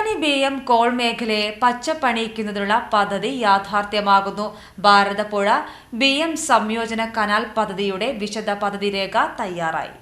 Ponnani BM call മേഖലയെ പച്ചപ്പണിയിക്കുന്നതിനുള്ള പദ്ധതി യാഥാർത്ഥ്യമാകുന്നു. Bharathapuzha BM സംയോജന കനാൽ പദ്ധതിയുടെ വിശദ പദ്ധതി രേഖ തയ്യാറായി.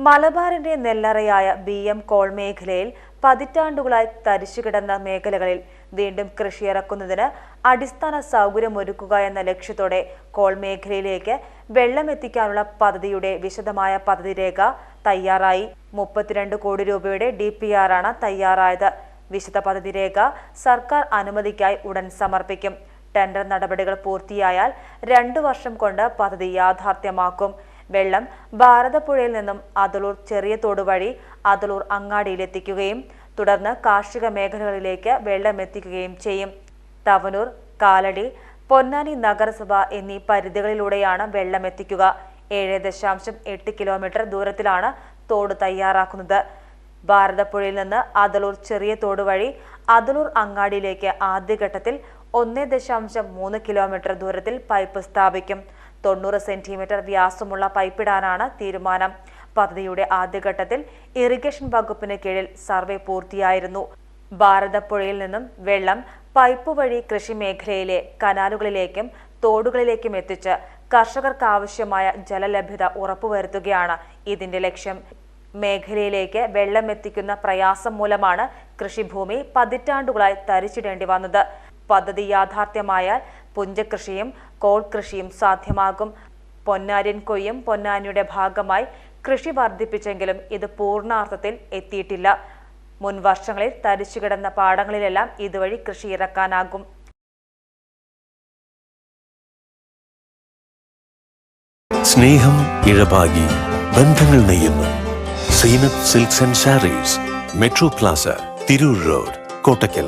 മലബാറിന്റെ നെല്ലറയായ BM കോൾ മേഖലയിൽ പതിറ്റാണ്ടുകളായി തരിശുകിടന്ന മേഖലകളിൽ വീണ്ടും കൃഷിയിറക്കുന്നതിന് അടിസ്ഥാന സൗകര്യമൊരുക്കുക എന്ന ലക്ഷ്യത്തോടെ കോൾ മേഖലയിലേക്ക് വെള്ളമെത്തിക്കാനുള്ള പദ്ധതിയുടെ വിശദമായ പദ്ധതി രേഖ തയ്യാറായി. 32 കോടി രൂപയുടെ DPR ആണ് തയ്യാറായത്. വിശദ പദ്ധതി രേഖ സർക്കാർ അനുമതിക്കായി ഉടൻ സമർപ്പിക്കും. ടെൻഡർ നടപടികൾ പൂർത്തിയായാൽ 2 വർഷം കൊണ്ട് പദ്ധതി യാഥാർത്ഥ്യമാക്കും. വെള്ളം ഭാരതപ്പുഴയിൽ നിന്നും അതളൂർ ചെറിയ തോട് വഴി അതളൂർ അങ്ങാടിയിലെത്തിക്കുകയും തുടർന്ന് കാർഷിക മേഖലകളിലേക്ക് വെള്ളമെത്തിക്കുകയും ചെയ്യും. തവനൂർ, കാലടി, പൊന്നാനി നഗരസഭ എന്നീ പരിധികളിലൂടെയാണ് വെള്ളമെത്തിക്കുക. 7.8 കിലോമീറ്റർ ദൂരത്തിലാണ് തോട് തയ്യാറാക്കുന്നത്. ഭാരതപ്പുഴയിൽ നിന്ന് അതളൂർ ചെറിയ തോട് വഴി അതളൂർ അങ്ങാടിയിലേക്ക് ആദ്യഘട്ടത്തിൽ 1.3 കിലോമീറ്റർ ദൂരത്തിൽ പൈപ്പ് സ്ഥാപിക്കും. 90 സെന്റിമീറ്റർ വ്യാസമുള്ള പൈപ്പിടാനാണ് തീരുമാനം. പദ്ധതിയുടെ ആദ്യഘട്ടത്തിൽ ഇറിഗേഷൻ വകുപ്പിന് കീഴിൽ സർവേ പൂർത്തിയായിരുന്നു. ഭാരതപ്പുഴയിൽ നിന്നും വെള്ളം പൈപ്പ് വഴി കൃഷി മേഖലയിലെ കനാലുകളിലേക്കും തോടുകളിലേക്കും എത്തിച്ച് കർഷകർക്ക് ആവശ്യമായ ജലലഭ്യത ഉറപ്പുവരുത്തുകയാണ് ഇതിന്റെ ലക്ഷ്യം. മേഖലയിലേക്ക് വെള്ളമെത്തിക്കുന്ന പ്രയാസം മൂലമാണ് കൃഷിഭൂമി പതിറ്റാണ്ടുകളായി തരിച്ചിടേണ്ടി വന്നത്. പദ്ധതി യാഥാർത്ഥ്യമായാൽ പുഞ്ചകൃഷിയും കോൾ കൃഷിയും സാധ്യമാകും. പൊന്നാരിൻ കൊയ്യും പൊന്നാനിയുടെ ഭാഗമായി കൃഷി വർദ്ധിപ്പിച്ചെങ്കിലും ഇത് പൂർണ്ണാർത്ഥത്തിൽ എത്തിയിട്ടില്ല. മുൻ വർഷങ്ങളിൽ തരിച്ചുകിടന്ന പാടങ്ങളിലെല്ലാം ഇതുവഴി കൃഷി ഇറക്കാനാകും. സ്നേഹം ഇഴപാകി ബന്ധങ്ങൾ നെയ്യുന്നു. Zeenath silks and sarees, metro plaza, Tirur road, Kottakkal.